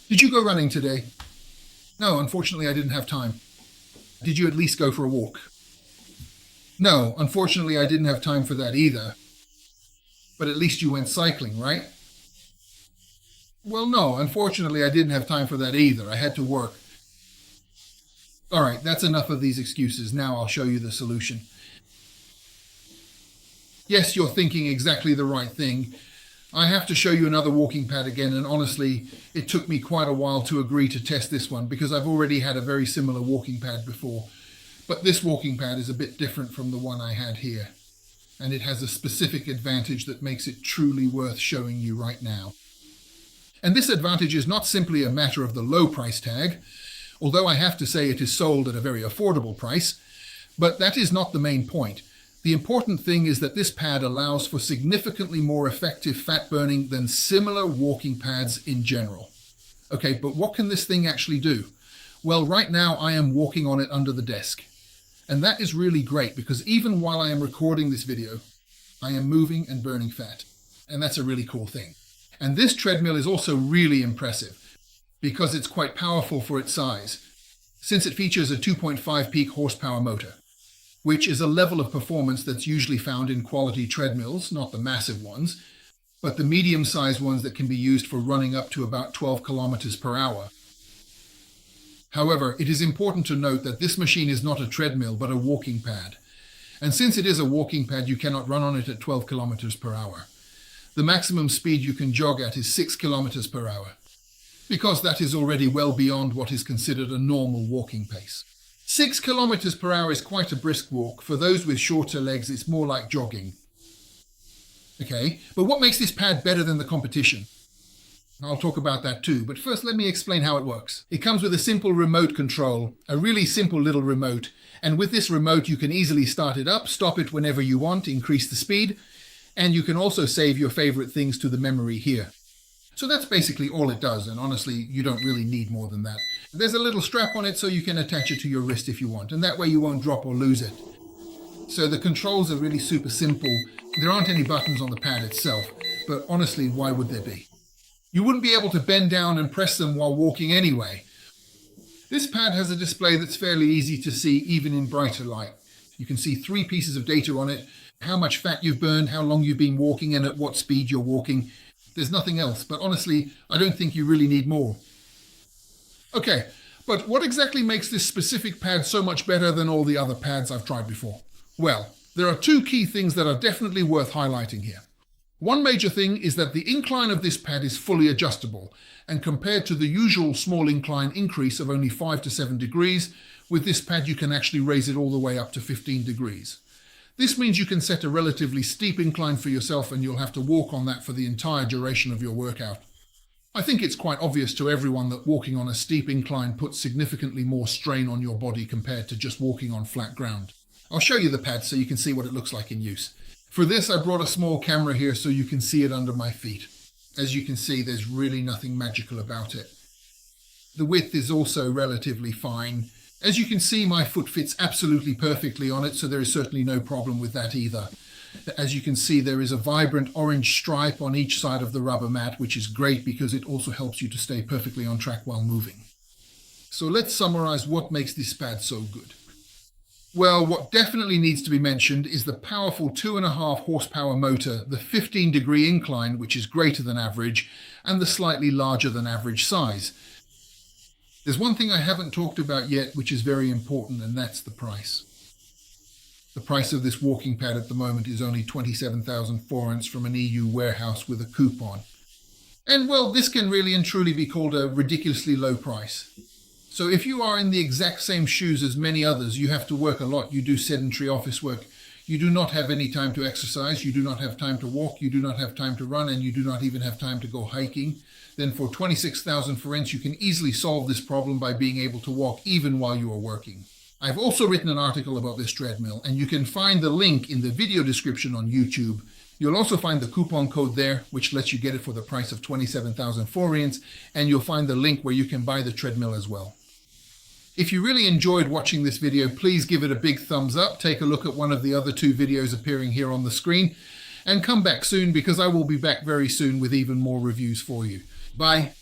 Did you go running today? No, unfortunately I didn't have time. Did you at least go for a walk? No, unfortunately I didn't have time for that either. But at least you went cycling, right? Well, no, unfortunately I didn't have time for that either. I had to work. All right, that's enough of these excuses. Now I'll show you the solution. Yes, you're thinking exactly the right thing. I have to show you another walking pad again, and honestly, it took me quite a while to agree to test this one because I've already had a very similar walking pad before. But this walking pad is a bit different from the one I had here, and it has a specific advantage that makes it truly worth showing you right now. And this advantage is not simply a matter of the low price tag, although I have to say it is sold at a very affordable price, but that is not the main point. The important thing is that this pad allows for significantly more effective fat burning than similar walking pads in general. Okay, but what can this thing actually do? Well, right now I am walking on it under the desk. And that is really great because even while I am recording this video, I am moving and burning fat. And that's a really cool thing. And this treadmill is also really impressive because it's quite powerful for its size, since it features a 2.5 peak horsepower motor, which is a level of performance that's usually found in quality treadmills, not the massive ones, but the medium-sized ones that can be used for running up to about 12 kilometers per hour. However, it is important to note that this machine is not a treadmill, but a walking pad. And since it is a walking pad, you cannot run on it at 12 kilometers per hour. The maximum speed you can jog at is 6 kilometers per hour, because that is already well beyond what is considered a normal walking pace. 6 kilometers per hour is quite a brisk walk. For those with shorter legs, it's more like jogging. Okay, but what makes this pad better than the competition? I'll talk about that too, but first let me explain how it works. It comes with a simple remote control, a really simple little remote, and with this remote you can easily start it up, stop it whenever you want, increase the speed, and you can also save your favorite things to the memory here. So that's basically all it does, and honestly, you don't really need more than that. There's a little strap on it so you can attach it to your wrist if you want, and that way you won't drop or lose it. So the controls are really super simple. There aren't any buttons on the pad itself, but honestly, why would there be? You wouldn't be able to bend down and press them while walking anyway. This pad has a display that's fairly easy to see even in brighter light. You can see 3 pieces of data on it, how much fat you've burned, how long you've been walking, and at what speed you're walking. There's nothing else, but honestly, I don't think you really need more. Okay, but what exactly makes this specific pad so much better than all the other pads I've tried before? Well, there are 2 key things that are definitely worth highlighting here. One major thing is that the incline of this pad is fully adjustable, and compared to the usual small incline increase of only 5 to 7 degrees, with this pad you can actually raise it all the way up to 15 degrees. This means you can set a relatively steep incline for yourself and you'll have to walk on that for the entire duration of your workout. I think it's quite obvious to everyone that walking on a steep incline puts significantly more strain on your body compared to just walking on flat ground. I'll show you the pad so you can see what it looks like in use. For this, I brought a small camera here so you can see it under my feet. As you can see, there's really nothing magical about it. The width is also relatively fine. As you can see, my foot fits absolutely perfectly on it, so there is certainly no problem with that either. As you can see, there is a vibrant orange stripe on each side of the rubber mat, which is great because it also helps you to stay perfectly on track while moving. So let's summarize what makes this pad so good. Well, what definitely needs to be mentioned is the powerful 2.5 horsepower motor, the 15-degree incline, which is greater than average, and the slightly larger than average size. There's one thing I haven't talked about yet, which is very important, and that's the price. The price of this walking pad at the moment is only 27,000 forints from an EU warehouse with a coupon. And well, this can really and truly be called a ridiculously low price. So if you are in the exact same shoes as many others, you have to work a lot, you do sedentary office work, you do not have any time to exercise, you do not have time to walk, you do not have time to run, and you do not even have time to go hiking, then for 26,000 forints you can easily solve this problem by being able to walk even while you are working. I've also written an article about this treadmill, and you can find the link in the video description on YouTube. You'll also find the coupon code there, which lets you get it for the price of 27,000 forints, and you'll find the link where you can buy the treadmill as well. If you really enjoyed watching this video, please give it a big thumbs up, take a look at one of the other 2 videos appearing here on the screen, and come back soon because I will be back very soon with even more reviews for you. Bye.